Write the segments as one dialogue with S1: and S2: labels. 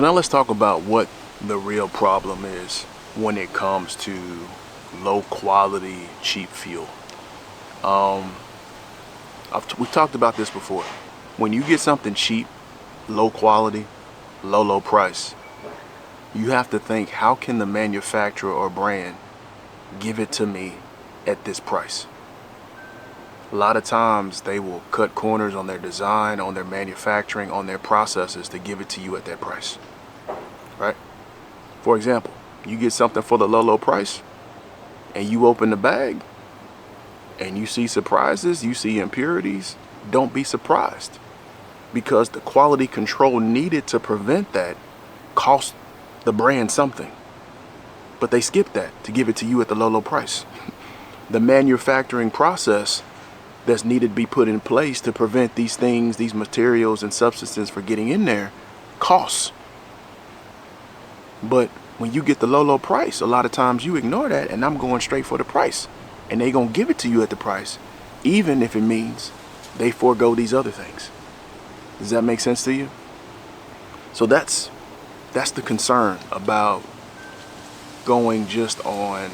S1: Now let's talk about what the real problem is when it comes to low quality, cheap fuel. We've talked about this before. When you get something cheap, low quality, low price, you have to think, how can the manufacturer or brand give it to me at this price? A lot of times they will cut corners on their design, on their manufacturing, on their processes to give it to you at that price, right? For example, you get something for the low price and you open the bag and you see surprises, you see impurities. Don't be surprised, because the quality control needed to prevent that cost the brand something. But they skipped that to give it to you at the low price. The manufacturing process that's needed to be put in place to prevent these things, these materials and substances for getting in there, costs. But when you get the low price, a lot of times you ignore that, and I'm going straight for the price. And they gonna give it to you at the price, even if it means they forego these other things. Does that make sense to you? So that's the concern about going just on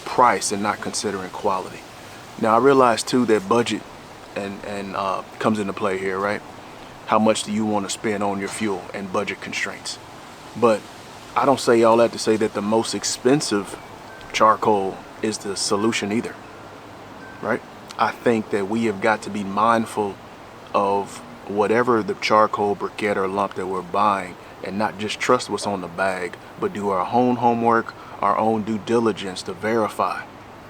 S1: price and not considering quality. Now I realize too that budget and comes into play here, right? How much do you want to spend on your fuel and budget constraints? But I don't say all that to say that the most expensive charcoal is the solution either, right? I think that we have got to be mindful of whatever the charcoal briquette or lump that we're buying, and not just trust what's on the bag, but do our own homework, our own due diligence to verify,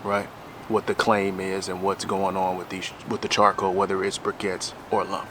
S1: right, what the claim is and what's going on with the charcoal, whether it's briquettes or lump.